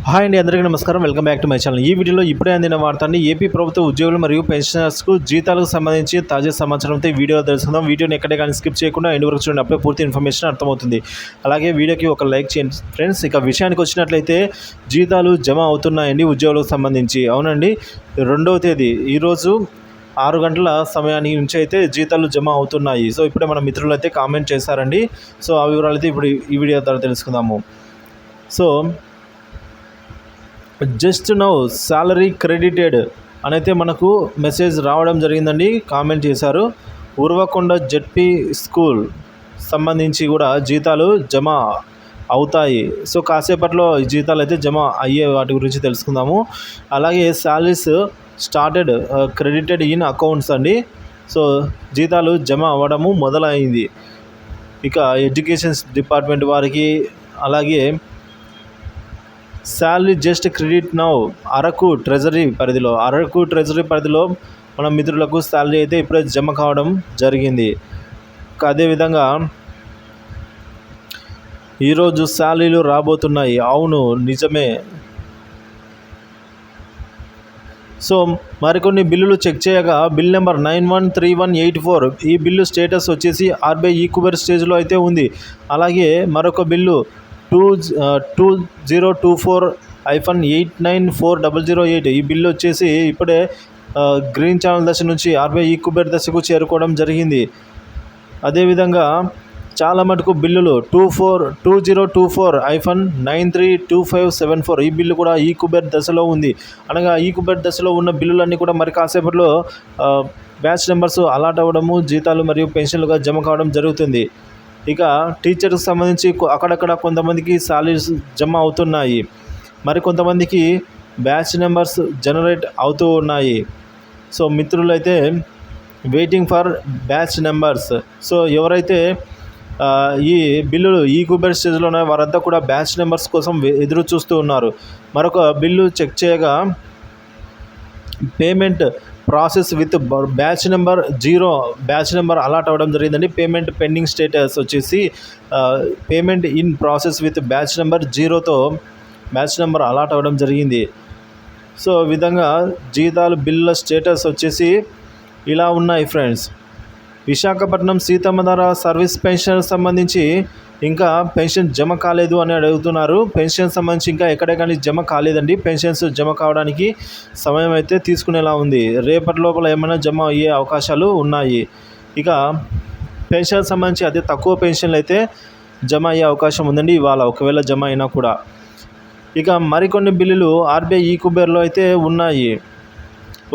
Hi అండి, అందరికీ నమస్కారం. Welcome back to my channel. ఈ వీడియోలో ఇప్పుడే అందిన వార్తని ఏపీ ప్రభుత్వ ఉద్యోగులు మరియు పెన్షనర్స్కు జీతాలకు సంబంధించి తాజా సమాచారంతో ఈ వీడియో తెలుసుకుందాం. వీడియోని ఎక్కడే కానీ స్కిప్ చేయకుండా ఎండ్ వరకు చూడండి, అప్పుడే పూర్తి ఇన్ఫర్మేషన్ అర్థమవుతుంది. అలాగే వీడియోకి ఒక లైక్ చేయండి ఫ్రెండ్స్. ఇక విషయానికి వచ్చినట్లయితే జీతాలు జమ అవుతున్నాయండి ఉద్యోగులకు సంబంధించి. అవునండి, 2వ తేదీ ఈరోజు 6 గంటల సమయానికి నుంచి అయితే జీతాలు జమ అవుతున్నాయి. సో ఇప్పుడే మన మిత్రులు అయితే కామెంట్ చేశారండి. సో ఆ వివరాలు అయితే ఇప్పుడు ఈ వీడియో ద్వారా తెలుసుకుందాము. So just now salary credited అనైతే మనకు మెసేజ్ రావడం జరిగిందండి. కామెంట్ చేశారు. ఉర్వకొండ జెడ్పీ స్కూల్ సంబంధించి కూడా జీతాలు జమ అవుతాయి. సో కాసేపట్లో ఈ జీతాలు అయితే జమ అయ్యే వాటి గురించి తెలుసుకుందాము. అలాగే salaries started credited in accounts అండి. సో జీతాలు జమ అవ్వడము మొదలైంది. ఇక ఎడ్యుకేషన్ డిపార్ట్మెంట్ వారికి, అలాగే salary just credit now Araku treasury పరిధిలో మన మిత్రులకు శాలరీ అయితే ఇప్పుడే జమ కావడం జరిగింది. అదేవిధంగా ఈరోజు శాలరీలు రాబోతున్నాయి. అవును, నిజమే. సో మరికొన్ని బిల్లులు చెక్ చేయగా బిల్ నెంబర్ 913184 ఈ బిల్లు స్టేటస్ వచ్చేసి ఆర్బీఐ ఈక్యూబర్ స్టేజ్లో అయితే ఉంది. అలాగే మరొక బిల్లు 2024-8940008 ఈ బిల్లు వచ్చేసి ఇప్పుడే గ్రీన్ ఛానల్ దశ నుంచి ఆర్బీఐ ఈక్యూబర్ దశకు చేరుకోవడం జరిగింది. అదేవిధంగా చాలా మటుకు బిల్లులు 2024-932574 ఈ బిల్లు కూడా ఈక్యూబర్ దశలో ఉంది. అనగా ఈక్యూబర్ దశలో ఉన్న బిల్లులన్నీ కూడా మరి కాసేపట్లో బ్యాచ్ నెంబర్స్ అలాట్ అవ్వడము, జీతాలు మరియు పెన్షన్లుగా జమ కావడం జరుగుతుంది. ఇక టీచర్కి సంబంధించి అక్కడక్కడ కొంతమందికి సాలరీస్ జమ అవుతున్నాయి, మరి కొంతమందికి బ్యాచ్ నెంబర్స్ జనరేట్ అవుతూ ఉన్నాయి. సో మిత్రులైతే waiting for batch numbers. So ఎవరైతే ఈ బిల్లులు ఈక్యూబర్ స్టేజ్లో ఉన్నాయో వారంతా కూడా బ్యాచ్ నెంబర్స్ కోసం ఎదురు చూస్తూ ఉన్నారు. మరొక బిల్లు చెక్ చేయగా payment process with batch number 0 batch number allot అవ్వడం జరిగిందండి. పేమెంట్ పెండింగ్ స్టేటస్ వచ్చేసి payment in process with batch number 0తో బ్యాచ్ నెంబర్ అలాట్ అవ్వడం జరిగింది. సో ఈ విధంగా జీతాలు బిల్లుల స్టేటస్ వచ్చేసి ఇలా ఉన్నాయి friends. Visakhapatnam Seethammadhara service pension సంబంధించి ఇంకా పెన్షన్ జమ కాలేదు అని అడుగుతున్నారు. పెన్షన్ సంబంధించి ఇంకా ఎక్కడే కానీ జమ కాలేదండి. పెన్షన్స్ జమ కావడానికి సమయం అయితే తీసుకునేలా ఉంది. రేపటి లోపల ఏమైనా జమ అయ్యే అవకాశాలు ఉన్నాయి. ఇక పెన్షన్ సంబంధించి అతి తక్కువ పెన్షన్లు అయితే జమ అయ్యే అవకాశం ఉందండి ఇవాళ, ఒకవేళ జమ అయినా కూడా. ఇక మరికొన్ని బిల్లులు ఆర్బీఐ ఈక్యూబర్లో అయితే ఉన్నాయి.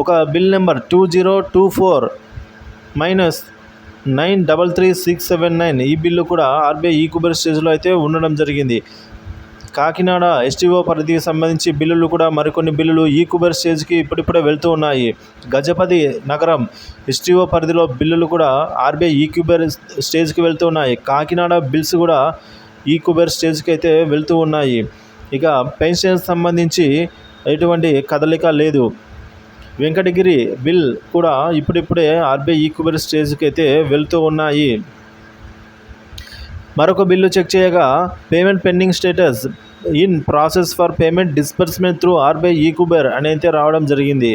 ఒక బిల్ నెంబర్ 2024-933679 ఈ బిల్లు కూడా ఆర్బీఐ ఈక్యూబర్ స్టేజ్లో అయితే ఉండడం జరిగింది. కాకినాడ ఎస్టీఓ పరిధికి సంబంధించి బిల్లులు కూడా మరికొన్ని బిల్లులు ఈక్యూబర్ స్టేజ్కి ఇప్పుడిప్పుడే వెళ్తూ ఉన్నాయి. గజపతి నగరం ఎస్టీఓ పరిధిలో బిల్లులు కూడా ఆర్బీఐ ఈక్యూబర్ స్టేజ్కి వెళ్తూ ఉన్నాయి. కాకినాడ బిల్స్ కూడా ఈక్యూబర్ స్టేజ్కి అయితే వెళ్తూ ఉన్నాయి. ఇక పెన్షన్ సంబంధించి ఎటువంటి కదలిక లేదు. వెంకటగిరి బిల్ కూడా ఇప్పుడిప్పుడే ఆర్బీఐ ఈక్యూబర్ స్టేజ్కి అయితే వెళ్తూ ఉన్నాయి. మరొక బిల్లు చెక్ చేయగా payment pending status in process for payment disbursement through RBI eKuber అని అయితే రావడం జరిగింది.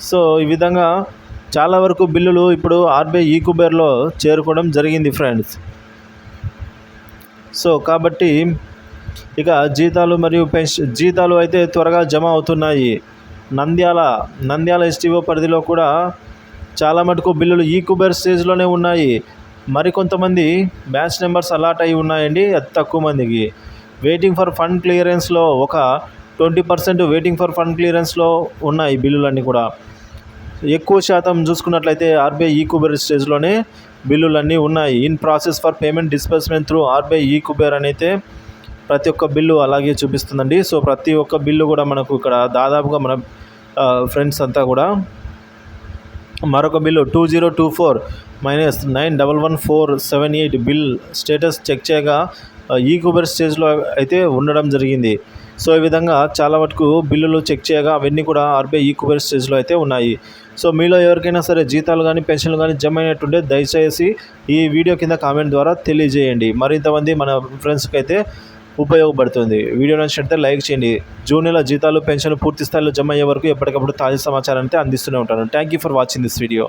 సో ఈ విధంగా చాలా వరకు బిల్లులు ఇప్పుడు ఆర్బీఐ ఈక్యూబర్లో చేరుకోవడం జరిగింది ఫ్రెండ్స్. సో కాబట్టి ఇక జీతాలు మరియు జీతాలు అయితే త్వరగా జమ అవుతున్నాయి. నంద్యాల ఎస్టీఓ పరిధిలో కూడా చాలా మటుకు బిల్లులు ఈక్యూబర్ స్టేజ్లోనే ఉన్నాయి. మరికొంతమంది బ్యాచ్ నెంబర్స్ అలాట్ అయి ఉన్నాయండి, అతి తక్కువ మందికి. వెయిటింగ్ ఫర్ ఫండ్ క్లియరెన్స్లో ఒక 20% వెయిటింగ్ ఫర్ ఫండ్ క్లియరెన్స్లో ఉన్నాయి బిల్లులన్నీ కూడా. ఎక్కువ శాతం చూసుకున్నట్లయితే ఆర్బీఐ ఈక్యూబర్ స్టేజ్లోనే బిల్లులన్నీ ఉన్నాయి. In process for payment disbursement through RBI eKuber అని అయితే ప్రతి ఒక్క బిల్లు అలాగే చూపిస్తుందండి. సో ప్రతి ఒక్క బిల్లు కూడా మనకు ఇక్కడ దాదాపుగా మన ఫ్రెండ్స్ అంతా కూడా మరొక బిల్లు 2024-911478 బిల్ స్టేటస్ చెక్ చేయగా ఈక్యూబర్ స్టేజ్లో అయితే ఉండడం జరిగింది. సో ఈ విధంగా చాలా మటుకు బిల్లులు చెక్ చేయగా అవన్నీ కూడా ఆర్బీఐ ఈక్యూబర్ స్టేజ్లో అయితే ఉన్నాయి. సో మీలో ఎవరికైనా సరే జీతాలు కానీ పెన్షన్లు కానీ జమ అయినట్టుంటే దయచేసి ఈ వీడియో కింద కామెంట్ ద్వారా తెలియజేయండి. మరింతమంది మన ఫ్రెండ్స్కి అయితే ఉపయోగపడుతుంది. వీడియో నచ్చినట్లయితే లైక్ చేయండి. జూన్ నెల జీతాలు, పెన్షన్లు పూర్తి స్థాయిలో జమ అయ్యే వరకు ఎప్పటికప్పుడు తాజా సమాచారాన్ని అందిస్తూనే ఉంటాను. Thank you for watching this video.